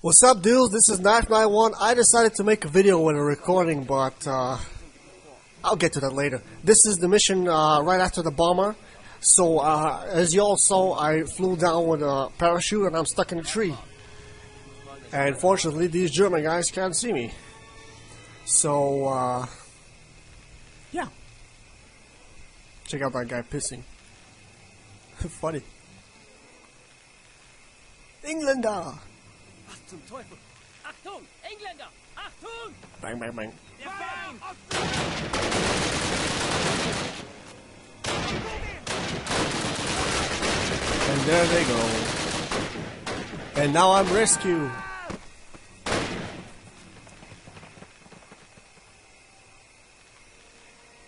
What's up, dudes? This is Knife91. I decided to make a video with a recording, but I'll get to that later. This is the mission right after the bomber. So, as you all saw, I flew down with a parachute and I'm stuck in a tree. And fortunately, these German guys can't see me. So, yeah. Check out that guy pissing. Funny. Engländer! Zum Teufel! Achtung! Engländer! Achtung! Bang, bang, bang. Bang! And there they go. And now I'm rescued.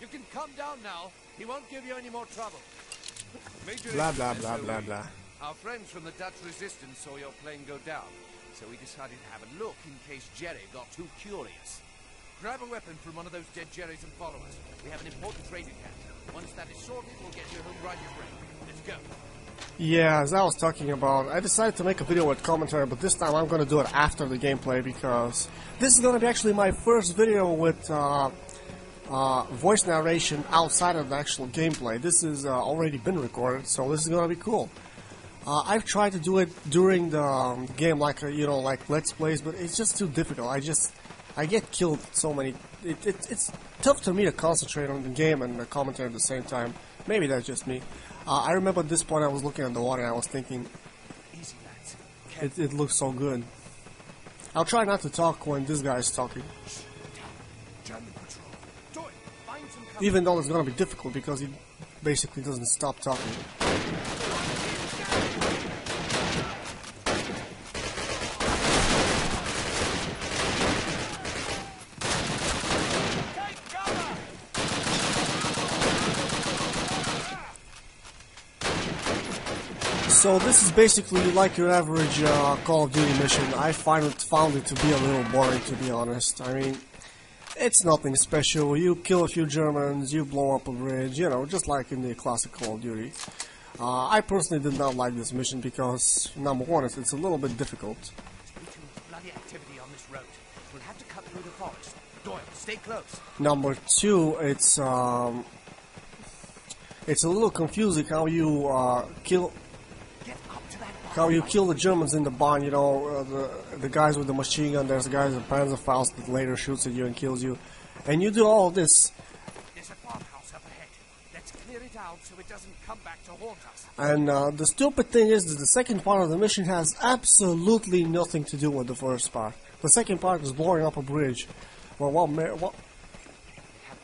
You can come down now. He won't give you any more trouble. Major Blah, blah, blah, blah, blah. Our friends from the Dutch resistance saw your plane go down, so we decided to have a look in case Jerry got too curious. Grab a weapon from one of those dead Jerrys and follow us. We have an important trade to catch. Once that is sorted, we'll get you home right as rain. Let's go. Yeah, as I was talking about, I decided to make a video with commentary, but this time I'm going to do it after the gameplay because this is going to be actually my first video with voice narration outside of the actual gameplay. This has already been recorded, so this is going to be cool. I've tried to do it during the game, like like Let's Plays, but it's just too difficult. I get killed so many. It's tough to me to concentrate on the game and the commentary at the same time. Maybe that's just me. I remember at this point I was looking at the water and I was thinking, Easy, lads. it looks so good. I'll try not to talk when this guy is talking, German patrol. Do it. Find some cover. even though it's gonna be difficult because he basically doesn't stop talking. So this is basically like your average Call of Duty mission. I found it to be a little boring, to be honest. I mean, it's nothing special. You kill a few Germans, you blow up a bridge, just like in the classic Call of Duty. I personally did not like this mission because, number one, it's a little bit difficult. Due to bloody activity on this road, we'll have to cut through the forest. Doyle, stay close. Number two, it's a little confusing how you kill the Germans in the barn, the guys with the machine gun, there's the guys with Panzerfaust that later shoots at you and kills you. And you do all of this. There's a farmhouse up ahead. Let's clear it out so it doesn't come back to haunt us. And the stupid thing is that the second part of the mission has absolutely nothing to do with the first part. The second part is blowing up a bridge. Well, what Haven't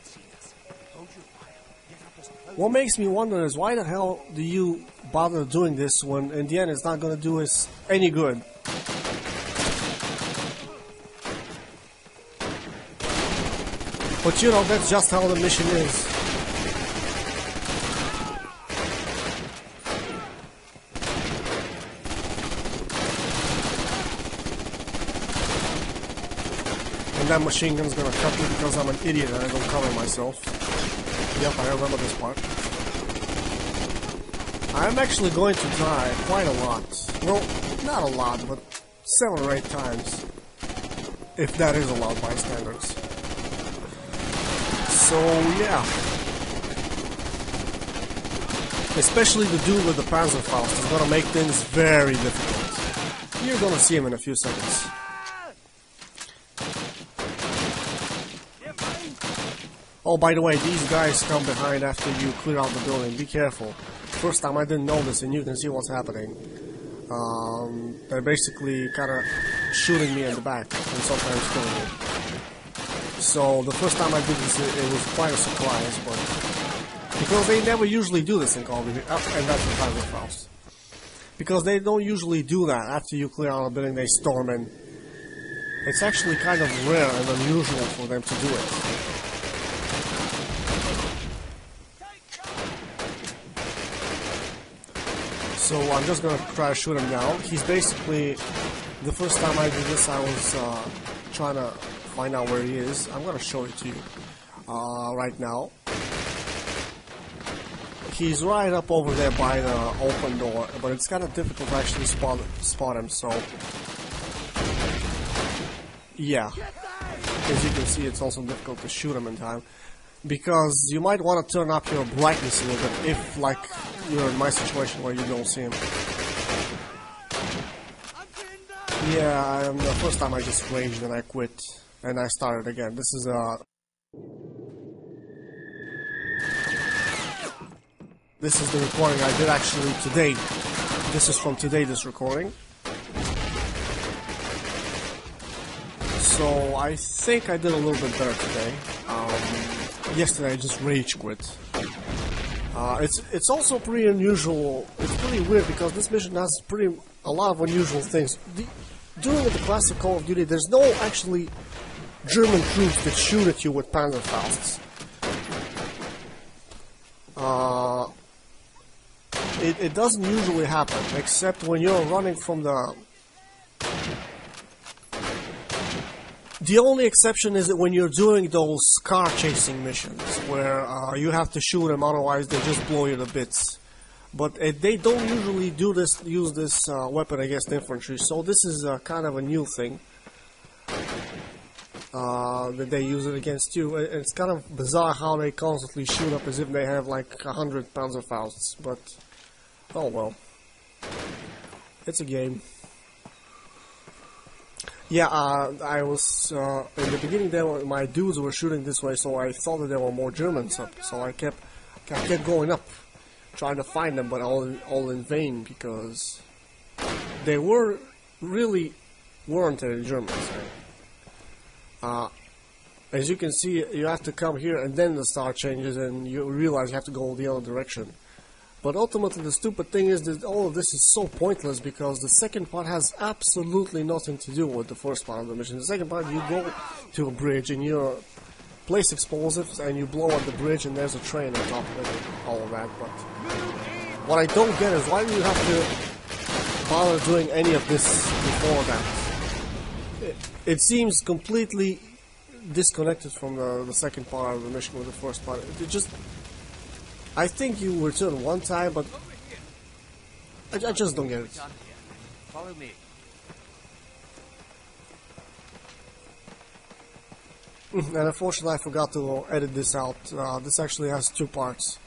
seen us. Hold your fire. Get up as close. what makes me wonder is why the hell do you bother doing this when in the end it's not going to do us any good? But that's just how the mission is. And that machine gun's gonna cut me because I'm an idiot and I don't cover myself. Yep, I remember this part. I'm actually going to die quite a lot. Well, not a lot, but 7 or 8 times. If that is allowed by standards. So, yeah. Especially the dude with the Panzerfaust is gonna make things very difficult. You're gonna see him in a few seconds. Oh, by the way, these guys come behind after you clear out the building. Be careful. First time I didn't know this, and you can see what's happening. They're basically kind of shooting me in the back and sometimes killing me. So the first time I did this, it was quite a surprise, but because they never usually do this in Call of Duty, and that's the Panzerfaust. Because they don't usually do that after you clear out a building, they storm in. It's actually kind of rare and unusual for them to do it. So I'm just gonna try to shoot him now. He's basically, the first time I did this, I was trying to find out where he is. I'm gonna show it to you right now. He's right up over there by the open door, but it's kind of difficult to actually spot him, so Yeah, as you can see, it's also difficult to shoot them in time. Because you might want to turn up your brightness a little bit if, like, you're in my situation where you don't see him. Yeah, the first time I just raged and I quit. And I started again. This is the recording I did actually today. This is from today, this recording. So I think I did a little bit better today. Yesterday I just rage quit. It's also pretty unusual. It's pretty weird because this mission has a lot of unusual things. During the classic Call of Duty, there's no actually German troops that shoot at you with Panzerfausts. It doesn't usually happen, except when you're running from the... The only exception is that when you're doing those car chasing missions, where you have to shoot them, otherwise they just blow you to bits. But they don't usually use this weapon against infantry, so this is kind of a new thing. That they use it against you. It's kind of bizarre how they constantly shoot up as if they have like 100 Panzerfausts, but oh well. It's a game. Yeah, I was in the beginning there. My dudes were shooting this way, so I thought that there were more Germans up. So I kept going up, trying to find them, but all in vain because they really weren't any Germans. As you can see, you have to come here, and then the star changes, and you realize you have to go the other direction. But ultimately, the stupid thing is that all of this is so pointless because the second part has absolutely nothing to do with the first part of the mission. The second part, you go to a bridge and you place explosives and you blow up the bridge and there's a train on top of it and all of that. But what I don't get is why do you have to bother doing any of this before that? It seems completely disconnected from the second part of the mission with the first part. It just... I think you return one time, but I just don't get it. Follow me. And unfortunately, I forgot to edit this out. This actually has two parts.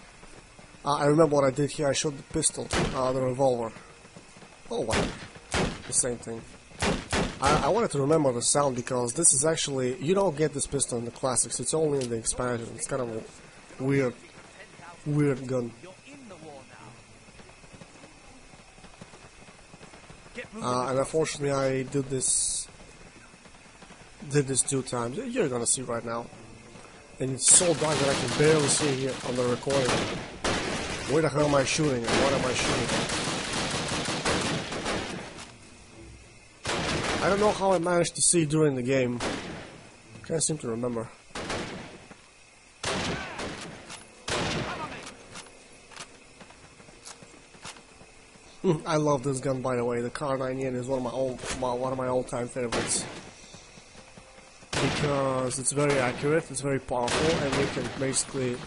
I remember what I did here. I showed the pistol, the revolver. Oh wow, the same thing. I wanted to remember the sound because this is actually... You don't get this pistol in the classics. It's only in the expansion. It's kind of a weird gun. And unfortunately I did this 2 times. You're gonna see right now. And it's so dark that I can barely see here on the recording. Where the hell am I shooting and what am I shooting at? I don't know how I managed to see during the game. Can't seem to remember. I love this gun, by the way. The Kar 98 is one of my all-time favorites because it's very accurate, it's very powerful, and you can basically,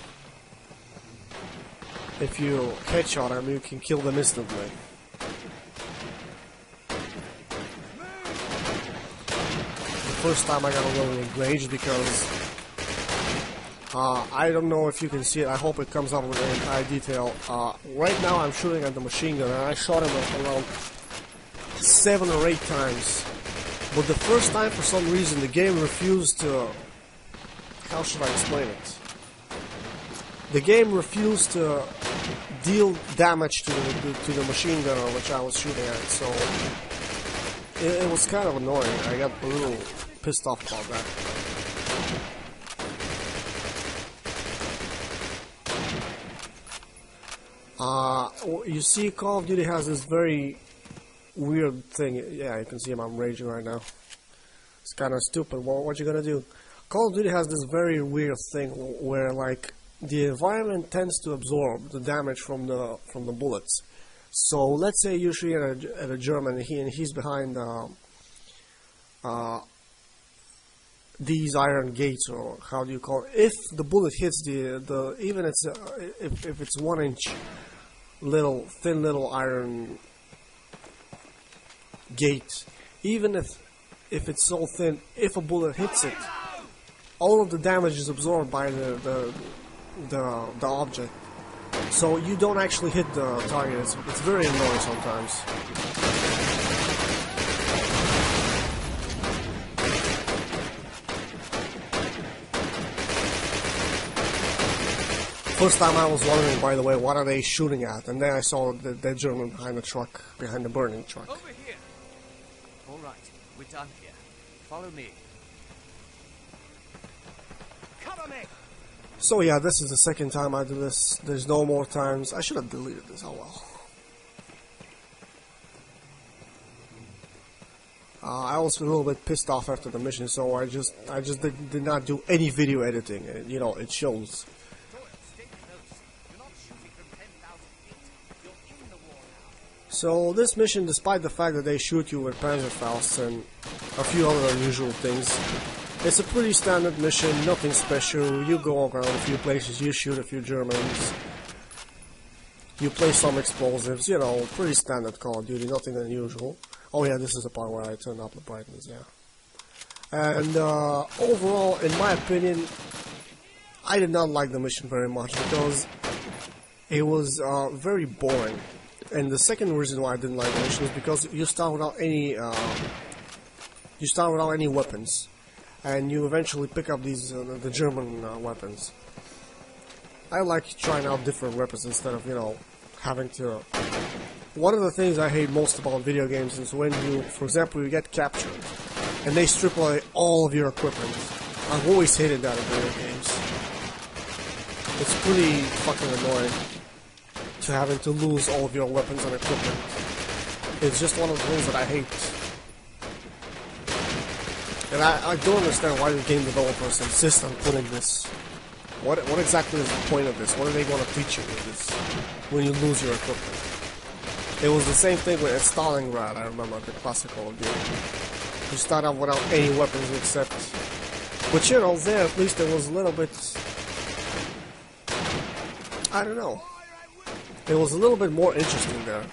if you headshot them, you can kill them instantly. The first time I got a little enraged because I don't know if you can see it. I hope it comes up with an entire detail. Right now I'm shooting at the machine gun and I shot him around 7 or 8 times. But the first time, for some reason, the game refused to... How should I explain it? The game refused to deal damage to the machine gunner which I was shooting at. So it was kind of annoying. I got a little pissed off about that. You see, Call of Duty has this very weird thing. Yeah, you can see I'm raging right now. It's kind of stupid. What you gonna do? Call of Duty has this very weird thing where, like, the environment tends to absorb the damage from the bullets. So let's say you're shooting at a German and he's behind these iron gates, or how do you call it? If the bullet hits the even if it's 1 inch thin little iron gate, even if if it's so thin, if a bullet hits it, all of the damage is absorbed by the object. So you don't actually hit the target. It's very annoying sometimes. First time I was wondering, by the way, what are they shooting at? And then I saw the German behind the truck, behind the burning truck. Over here. All right, we're done here. Follow me. Cover me. So yeah, this is the second time I do this. There's no more times. I should have deleted this. Oh well. I was a little bit pissed off after the mission, so I just did not do any video editing. And, you know, it shows. So this mission, despite the fact that they shoot you with Panzerfaust and a few other unusual things, it's a pretty standard mission, nothing special. You go around a few places, you shoot a few Germans, you place some explosives, you know, pretty standard Call of Duty, nothing unusual. Oh yeah, this is the part where I turn up the brightness, yeah. And overall, in my opinion, I did not like the mission very much because it was very boring. And the second reason why I didn't like the mission is because you start without any weapons, and you eventually pick up these the German weapons. I like trying out different weapons instead of, you know, having to. One of the things I hate most about video games is when you, for example, you get captured and they strip away all of your equipment. I've always hated that in video games. It's pretty fucking annoying to having to lose all of your weapons and equipment. It's just one of the things that I hate. And I don't understand why the game developers insist on putting this. What exactly is the point of this? What are they going to teach you with this when you lose your equipment? It was the same thing with Stalingrad, I remember, the classical game. You start out without any weapons except... But you know, there at least it was a little bit... I don't know. It was a little bit more interesting there.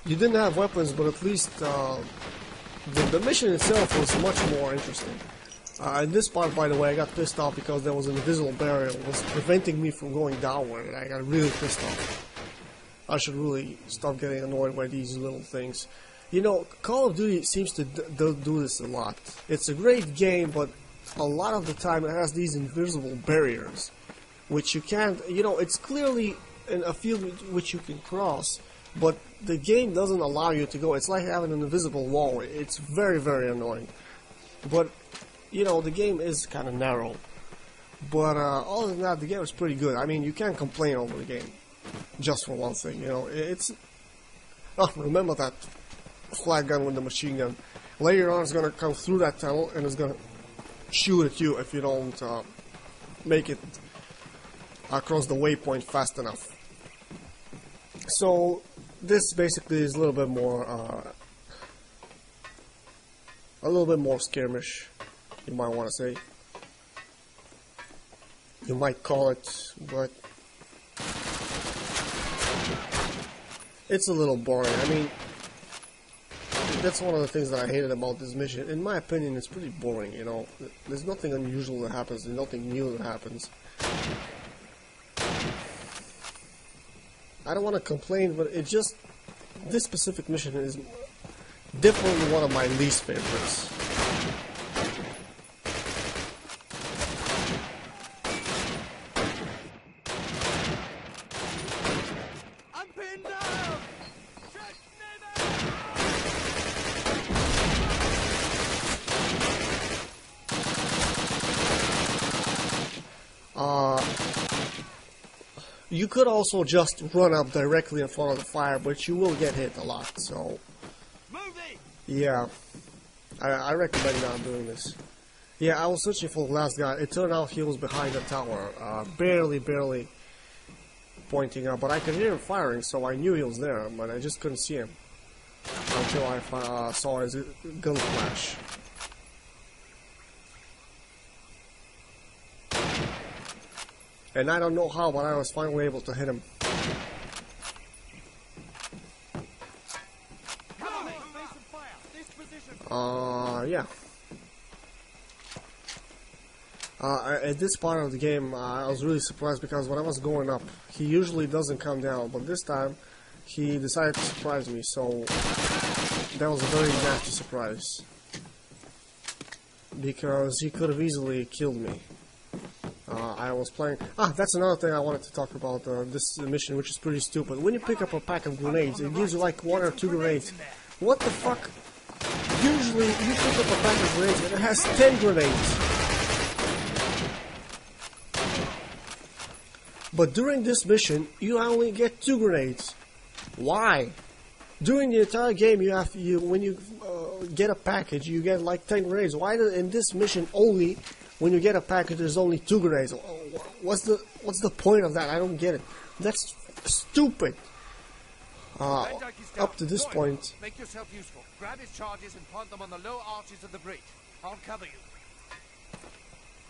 You didn't have weapons, but at least the mission itself was much more interesting. In this part, by the way, I got pissed off because there was an invisible barrier that was preventing me from going downward, and I got really pissed off. I should really stop getting annoyed by these little things. You know, Call of Duty seems to do this a lot. It's a great game, but a lot of the time it has these invisible barriers, which you can't, you know, it's clearly in a field which you can cross, but the game doesn't allow you to go. It's like having an invisible wall. It's very, very annoying. But, you know, the game is kind of narrow. But other than that, the game is pretty good. I mean, you can't complain over the game. Just for one thing, you know. It's... Oh, remember that flag gun with the machine gun. Later on, it's going to come through that tunnel and it's going to shoot at you if you don't make it across the waypoint fast enough. So this basically is a little bit more skirmish, you might want to say. You might call it, but it's a little boring. I mean, that's one of the things that I hated about this mission. In my opinion, it's pretty boring, you know. There's nothing unusual that happens, there's nothing new that happens. I don't want to complain, but it just... This specific mission is definitely one of my least favorites. I'm pinned down! You could also just run up directly in front of the fire, but you will get hit a lot, so... Yeah, I recommend not doing this. Yeah, I was searching for the last guy. It turned out he was behind the tower, barely pointing out, but I could hear him firing, so I knew he was there, but I just couldn't see him until I saw his gun flash. And I don't know how, but I was finally able to hit him. Yeah. At this part of the game, I was really surprised because when I was going up, he usually doesn't come down, but this time he decided to surprise me, so that was a very nasty surprise. Because he could have easily killed me. I was playing... that's another thing I wanted to talk about, this mission, which is pretty stupid. When you pick up a pack of grenades, it gives you like 1 or 2 grenades. What the fuck? Usually, you pick up a pack of grenades and it has 10 grenades. But during this mission, you only get 2 grenades. Why? During the entire game, when you get a package, you get like 10 grenades. Why in this mission only, when you get a package, there's only 2 grenades? What's the point of that? I don't get it. That's stupid. Up to this point, make yourself useful. Grab his charges and plant them on the low arches of the bridge. I'll cover you.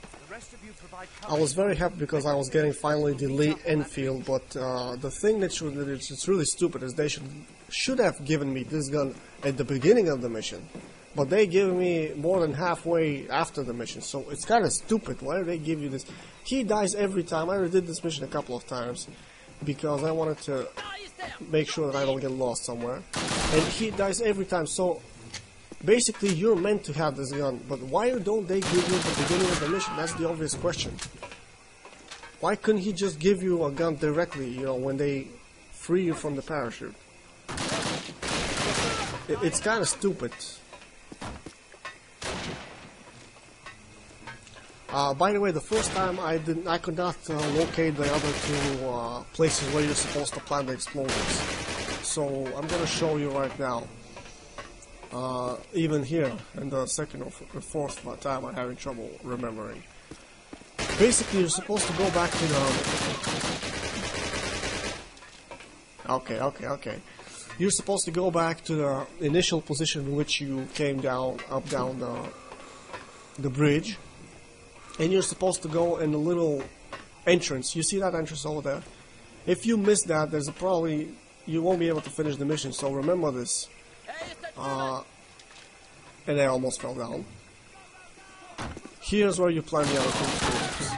The rest of you provide cover. I was very happy because I was getting finally the lead infield, but the thing that's really stupid is they should have given me this gun at the beginning of the mission, but they gave me more than halfway after the mission, so it's kind of stupid. Why do they give you this? He dies every time. I already did this mission a couple of times because I wanted to make sure that I don't get lost somewhere, and he dies every time. So basically, you're meant to have this gun, but why don't they give you at the beginning of the mission? That's the obvious question. Why couldn't he just give you a gun directly, you know, when they free you from the parachute? It's kind of stupid. By the way, the first time I could not locate the other 2 places where you're supposed to plant the explosives. So I'm gonna show you right now. Even here, in the second or fourth time, I'm having trouble remembering. Basically, you're supposed to go back to the... Okay. You're supposed to go back to the initial position in which you came down the bridge. And you're supposed to go in the little entrance. You see that entrance over there? If you miss that, there's you won't be able to finish the mission, so remember this. And I almost fell down. Here's where you plant the other 2 explosives.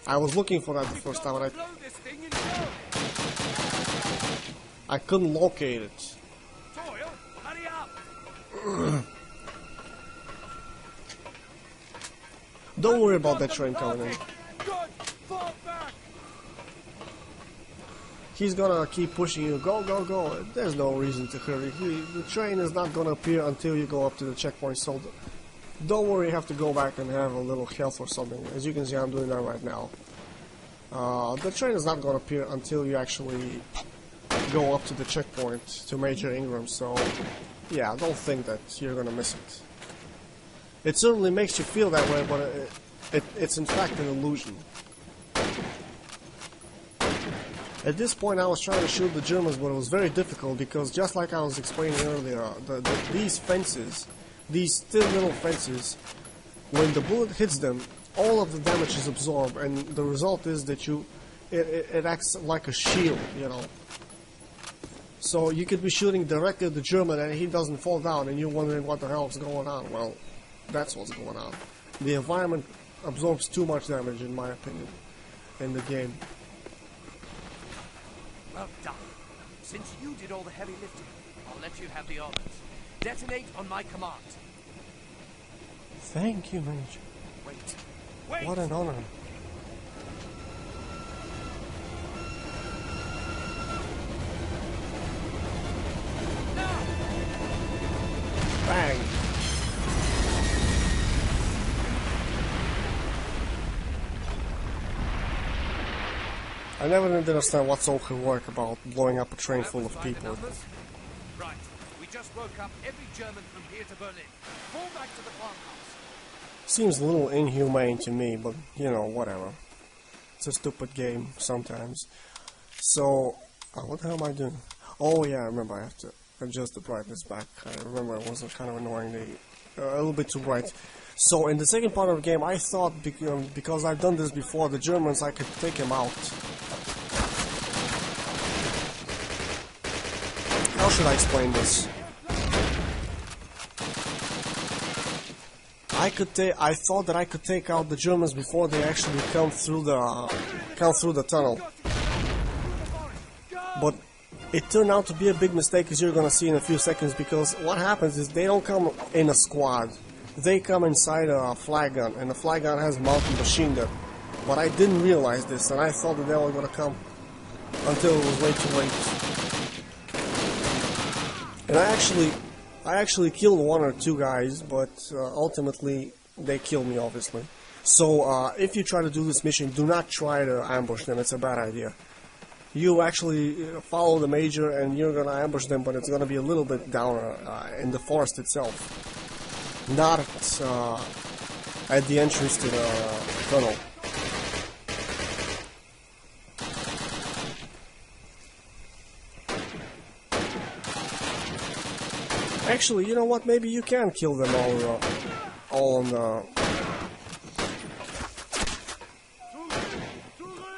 I was looking for that the first time and I couldn't locate it. Hurry up! Don't worry about that train coming in. He's gonna keep pushing you. Go, go, go. There's no reason to hurry. The train is not gonna appear until you go up to the checkpoint, so don't worry, you have to go back and have a little health or something. As you can see, I'm doing that right now. The train is not gonna appear until you actually go up to the checkpoint to Major Ingram, so yeah, don't think that you're gonna miss it. It certainly makes you feel that way, but it's in fact an illusion. At this point I was trying to shoot the Germans, but it was very difficult because just like I was explaining earlier, these fences, these thin little fences, when the bullet hits them, all of the damage is absorbed, and the result is that it acts like a shield, you know. So you could be shooting directly at the German and he doesn't fall down and you're wondering what the hell is going on. Well, that's what's going on. The environment absorbs too much damage, in my opinion, in the game. Well done. Since you did all the heavy lifting, I'll let you have the honors. Detonate on my command. Thank you, Major. Wait. Wait! What an honor. Bang! I never did understand what's so heroic about blowing up a train full of people. Right. We just woke up every German from here to Berlin. Fall back to the farmhouse. Seems a little inhumane to me, but you know, whatever. It's a stupid game sometimes. So, what the hell am I doing? Oh yeah, I remember I have to adjust the brightness back. I remember it was kind of annoying, a little bit too bright. So in the second part of the game, I thought because I've done this before, the Germans, I could take them out. How should I explain this? I thought that I could take out the Germans before they actually come through the tunnel. But it turned out to be a big mistake, as you're gonna see in a few seconds, because what happens is they don't come in a squad. They come inside a flag gun, and the flag gun has mounted machine gun. But I didn't realize this, and I thought that they were gonna come until it was way too late. And I actually killed one or two guys, but ultimately they killed me, obviously. So if you try to do this mission, do not try to ambush them. It's a bad idea. You actually follow the major, and you're gonna ambush them, but it's gonna be a little bit down in the forest itself, not at the entrance to the tunnel. Actually, you know what? Maybe you can kill them all on the.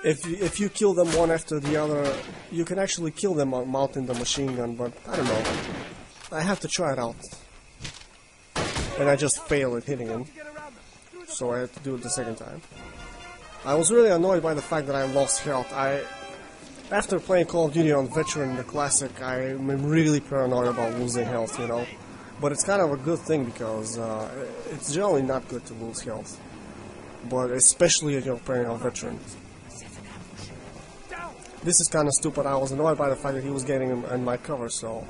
If you kill them one after the other, you can actually kill them mounting the machine gun. But I don't know. I have to try it out, and I just failed at hitting him, so I had to do it the second time. I was really annoyed by the fact that I lost health. After playing Call of Duty on Veteran, the classic, I'm really paranoid about losing health, you know. But it's kind of a good thing, because it's generally not good to lose health. But especially if you're playing on Veteran. This is kind of stupid. I was annoyed by the fact that he was getting in my cover, so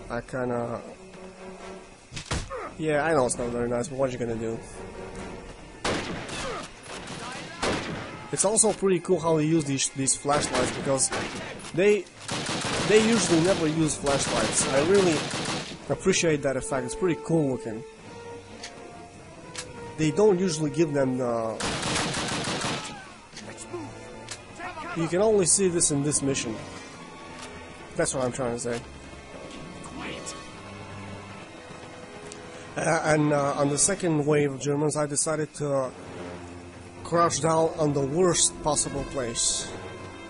I kind of... Yeah, I know it's not very nice, but what are you gonna do? It's also pretty cool how they use these flashlights, because they usually never use flashlights. I really appreciate that effect. It's pretty cool looking. They don't usually give them the... You can only see this in this mission. That's what I'm trying to say. And on the second wave of Germans, I decided to crouch down on the worst possible place,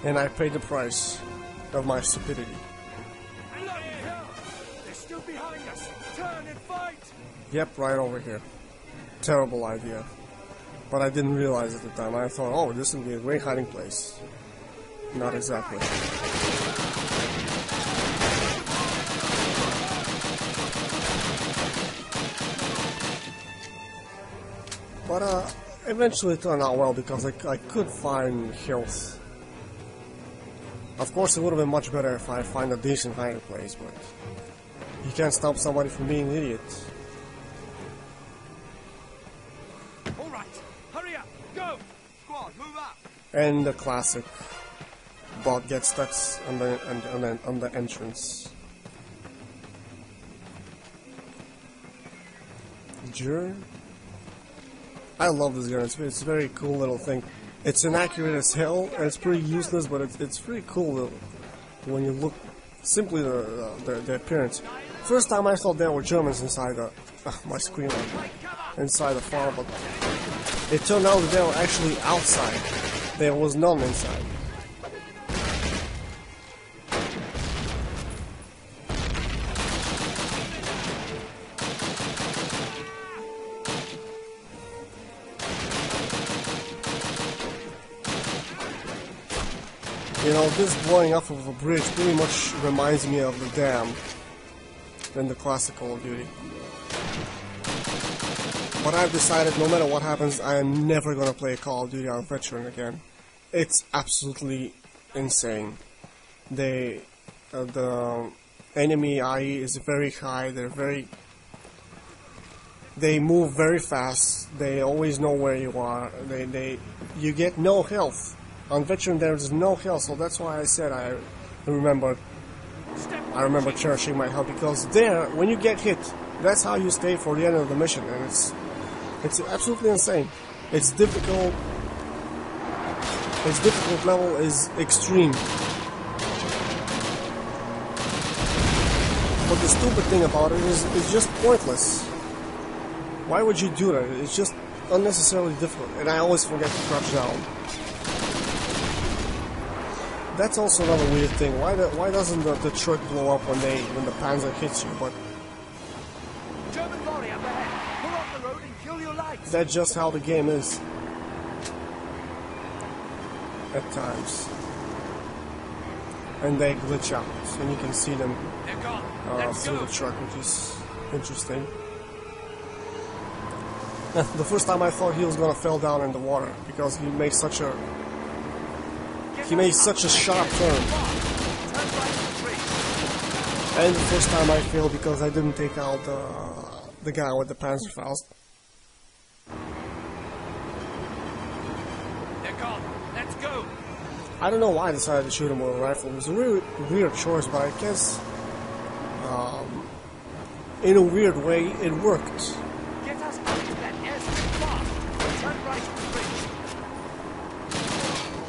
and I paid the price of my stupidity. They're still behind us. Turn and fight. Yep, right over here. Terrible idea. But I didn't realize at the time. I thought, oh, this would be a great hiding place. Not exactly. But eventually it turned out well, because I could find health. Of course, it would have been much better if I find a decent hiding place, but you can't stop somebody from being an idiot. All right, hurry up, go! Squad, move up! And the classic bot gets stuck on the entrance. Jurn? I love this gun. It's a very cool little thing. It's inaccurate as hell, and it's pretty useless, but it's pretty cool when you look simply the appearance. First time I thought there were Germans inside the my screen inside the farm, but it turned out that they were actually outside. There was none inside. You know, this blowing up of a bridge pretty much reminds me of the dam in the classic Call of Duty. But I've decided no matter what happens, I am never gonna play Call of Duty on Veteran again. It's absolutely insane. The enemy IE is very high, they move very fast, they always know where you are, you get no health. On Veteran there is no health, so that's why I said I remember cherishing my health, because there, when you get hit, that's how you stay for the end of the mission, and it's absolutely insane. Its difficult level is extreme. But the stupid thing about it is it's just pointless. Why would you do that? It's just unnecessarily difficult, and I always forget to crouch down. That's also another weird thing. Why doesn't the truck blow up when the Panzer hits you? But German lorry up ahead. Pull off the road and kill your lights. That's just how the game is. At times. And they glitch out, and you can see them They're gone. Let's through go. the truck, which is interesting. The first time I thought he was gonna fall down in the water because he made such a sharp turn. Turn right to the tree. And the first time I failed because I didn't take out the guy with the Panzerfaust. They're gone. Let's go. I don't know why I decided to shoot him with a rifle. It was a really weird choice, but I guess in a weird way it worked. Get us out of that airstrip fast. Turn right to the bridge.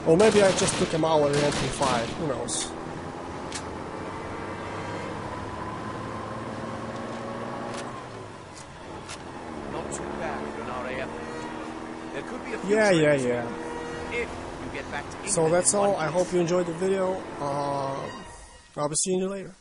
Or maybe I just took him out with an MP5. Who knows? Not too bad for an RAF. There could be a few Yeah. If you get back to England So that's in one all. I piece. hope you enjoyed the video. I'll be seeing you later.